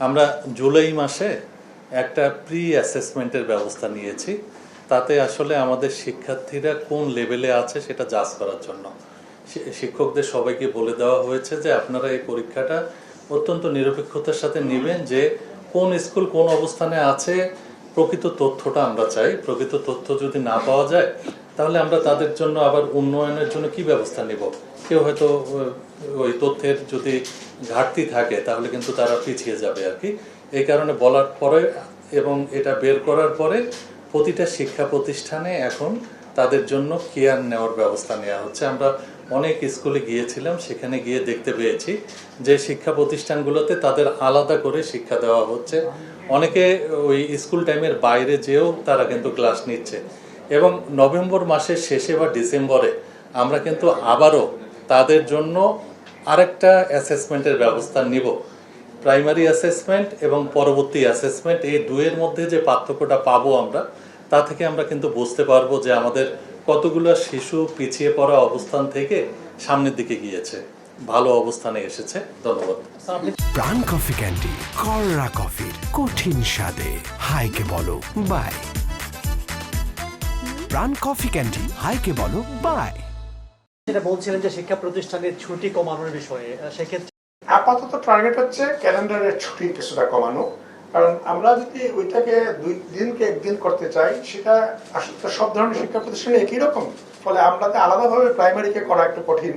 আমরা জুলাই মাসে একটা প্রি অ্যাসেসমেন্টের ব্যবস্থা নিয়েছি। তাতে আসলে আমাদের শিক্ষার্থীরা কোন লেভেলে আছে সেটা জাজ করার জন্য শিক্ষকদের সবাইকে বলে দেওয়া হয়েছে যে আপনারা এই পরীক্ষাটা অত্যন্ত নিরপেক্ষতার সাথে নেবেন, যে কোন স্কুল কোন অবস্থানে আছে প্রকৃত তথ্যটা আমরা চাই। প্রকৃত তথ্য যদি না পাওয়া যায় তাহলে আমরা তাদের জন্য আবার উন্নয়নের জন্য কি ব্যবস্থা নেব। কেউ হয়তো ওই তথ্যের যদি ঘাটতি থাকে তাহলে কিন্তু তারা পিছিয়ে যাবে আর কি। এই কারণে বলার পরে এবং এটা বের করার পরে প্রতিটা শিক্ষা প্রতিষ্ঠানে এখন তাদের জন্য কেয়ার নেওয়ার ব্যবস্থা নেওয়া হচ্ছে। আমরা অনেক স্কুলে গিয়েছিলাম, সেখানে গিয়ে দেখতে পেয়েছি যে শিক্ষা প্রতিষ্ঠানগুলোতে তাদের আলাদা করে শিক্ষা দেওয়া হচ্ছে। অনেকে ওই স্কুল টাইমের বাইরে যেও তারা কিন্তু ক্লাস নিচ্ছে। এবং নভেম্বর মাসের শেষে বা ডিসেম্বরে আমরা কিন্তু আবারও তাদের জন্য আরেকটা অ্যাসেসমেন্টের ব্যবস্থা নিব। প্রাইমারি অ্যাসেসমেন্ট এবং পরবর্তী অ্যাসেসমেন্ট, এই দুয়ের মধ্যে যে পার্থক্যটা পাবো আমরা, তা থেকে আমরা কিন্তু বুঝতে পারবো যে আমাদের কতগুলো শিশু পিছিয়ে পড়া অবস্থান থেকে সামনের দিকে গিয়েছে, ভালো অবস্থানে এসেছে। ধন্যবাদ। প্রাণ কফি ক্যান্ডি, কররা কফির কঠিন স্বাদে হাইকে বলো বাই। প্রাণ কফি ক্যান্ডি, হাইকে বলো বাই। যেটা বলছিলেন যে শিক্ষা প্রতিষ্ঠানের ছুটি কমানোর বিষয়ে, সেক্ষেত্রে আপাতত টার্গেট হচ্ছে ক্যালেন্ডারের ছুটি কিছুটা কমানো। কারণ আমরা যদি ওইটাকে 2 দিনকে 1 দিন করতে চাই, সেটা আসলে সব ধরনের শিক্ষা প্রতিষ্ঠানে একই রকম। ফলে আমরা আলাদাভাবে প্রাইমারিকে করা একটু কঠিন।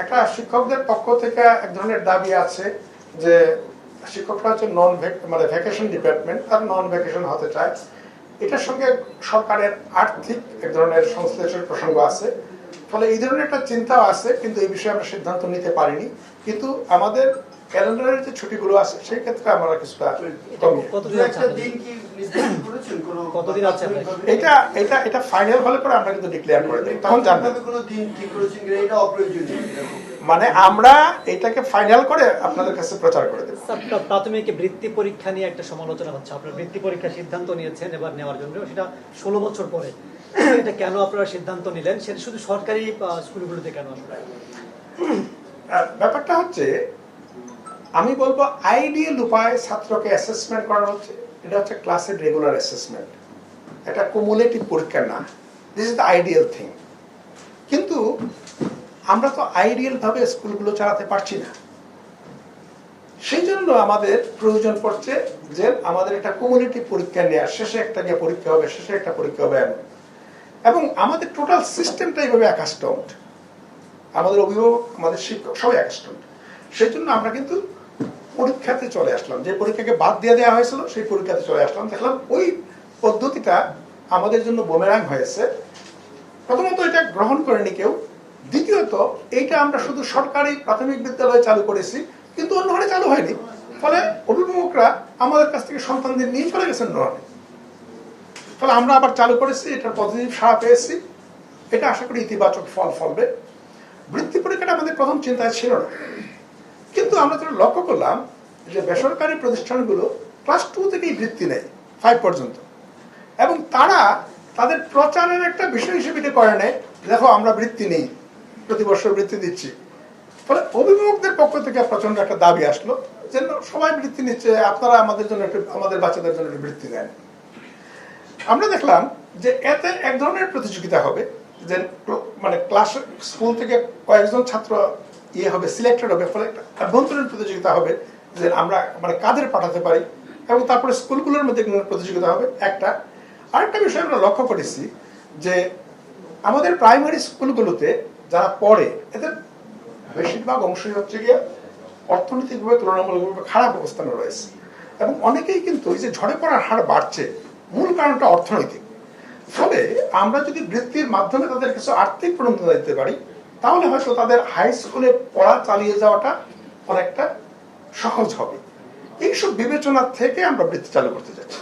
একটা শিক্ষকদের পক্ষ থেকে এক ধরনের দাবি আছে যে শিক্ষকরা হচ্ছে মানে ভ্যাকেশন ডিপার্টমেন্ট, তার নন ভ্যাকেশন হতে চায়। এটার সঙ্গে সরকারের আর্থিক এক ধরনের সংশ্লেষের প্রসঙ্গ আছে। ফলে এই ধরনের একটা চিন্তাও আছে, কিন্তু এই বিষয়ে আমরা সিদ্ধান্ত নিতে পারিনি। কিন্তু আমাদের ক্যালেন্ডারের যে ছুটিগুলো আছে সেই ক্ষেত্রে আমরা কিছুটা এটা ফাইনাল হলে পরে আমরা কিন্তু ডিক্লেয়ার করে দিই, তখন জানবেন। মানে আমরা এটাকে ফাইনাল করে আপনাদের কাছে প্রচার করে দেব। প্রাথমিক বৃত্তি পরীক্ষা নিয়ে একটা সমালোচনা হচ্ছে। আপনারা বৃত্তি পরীক্ষার সিদ্ধান্ত নিয়েছেন এবার নেওয়ার জন্য, সেটা 16 বছর পরে। এটা কেন আপনারা সিদ্ধান্ত নিলেন? সেটা শুধু সরকারি স্কুলগুলোতে কেন আসলে? ব্যাপারটা হচ্ছে, আমি বলবো আইডিয়াল উপায় ছাত্রকে অ্যাসেসমেন্ট করা হচ্ছে, এটা হচ্ছে ক্লাসের রেগুলার অ্যাসেসমেন্ট। এটা কুমুলেটিভ পরীক্ষা না। This is the ideal thing. কিন্তু আমরা তো আইডিয়াল ভাবে স্কুলগুলো চালাতে পারছি না। সেই জন্য আমাদের প্রয়োজন পড়ছে যে আমাদের একটা কুমুলেটিভ পরীক্ষা নেওয়া, শেষে একটা গিয়ে পরীক্ষা হবে, শেষে একটা পরীক্ষা হবে এমন। এবং আমাদের টোটাল সিস্টেমটা এইভাবে অ্যাকাস্টমড। আমাদের অভিভাবক, আমাদের শিক্ষক সবাই অ্যাকাস্টমড। সেই জন্য আমরা কিন্তু পরীক্ষাতে চলে আসলাম। যে পরীক্ষাকে বাদ দিয়ে দেওয়া হয়েছিল সেই পরীক্ষাতে চলে আসলাম। দেখলাম ওই পদ্ধতিটা আমাদের জন্য বুমেরাং হয়েছে। প্রথমত এটা গ্রহণ করেনি কেউ। দ্বিতীয়ত এইটা আমরা শুধু সরকারি প্রাথমিক বিদ্যালয়ে চালু করেছি, কিন্তু অন্য ঘরে চালু হয়নি। ফলে অভিভাবকরা আমাদের কাছ থেকে সন্তানদের নিয়ে চলে গেছেন অন্য। ফলে আমরা আবার চালু করেছি, এটার পজিটিভ সাড়া পেয়েছি। এটা আশা করি ইতিবাচক ফল ফলবে। বৃত্তি পরীক্ষাটা আমাদের প্রথম চিন্তায় ছিল না, কিন্তু আমরা যেটা লক্ষ্য করলাম যে বেসরকারি প্রতিষ্ঠানগুলো ক্লাস 2 থেকেই বৃত্তি নেয় 5 পর্যন্ত। এবং তারা তাদের প্রচারের একটা বিষয় হিসেবে এটা করে নেয়, দেখো আমরা বৃত্তি নেই, প্রতি বছর বৃত্তি দিচ্ছি। ফলে অভিভাবকদের পক্ষ থেকে প্রচন্ড একটা দাবি আসলো যে সবাই বৃত্তি নিচ্ছে, আপনারা আমাদের জন্য একটু, আমাদের বাচ্চাদের জন্য একটু বৃত্তি দেন। আমরা দেখলাম যে এতে এক ধরনের প্রতিযোগিতা হবে, যে মানে ক্লাস স্কুল থেকে কয়েকজন ছাত্র হবে, সিলেক্টেড হবে। ফলে একটা অভ্যন্তরীণ প্রতিযোগিতা হবে যে আমরা মানে কাদের পাঠাতে পারি, এবং তারপরে স্কুলগুলোর মধ্যে প্রতিযোগিতা হবে একটা। আরেকটা বিষয় আমরা লক্ষ্য করেছি যে আমাদের প্রাইমারি স্কুলগুলোতে যারা পড়ে এদের বেশিরভাগ অংশই হচ্ছে গিয়ে অর্থনৈতিকভাবে তুলনামূলকভাবে খারাপ অবস্থানে রয়েছে। এবং অনেকেই কিন্তু এই যে ঝরে পড়ার হার বাড়ছে, মূল কারণটা অর্থনৈতিক। ফলে আমরা যদি বৃত্তির মাধ্যমে তাদের কিছু আর্থিক প্রণোদনা দিতে পারি, তাহলে হয়তো তাদের হাই স্কুলে পড়া চালিয়ে যাওয়াটা অনেকটা সহজ হবে। এইসব বিবেচনা থেকে আমরা বৃত্তি চালু করতে যাচ্ছি।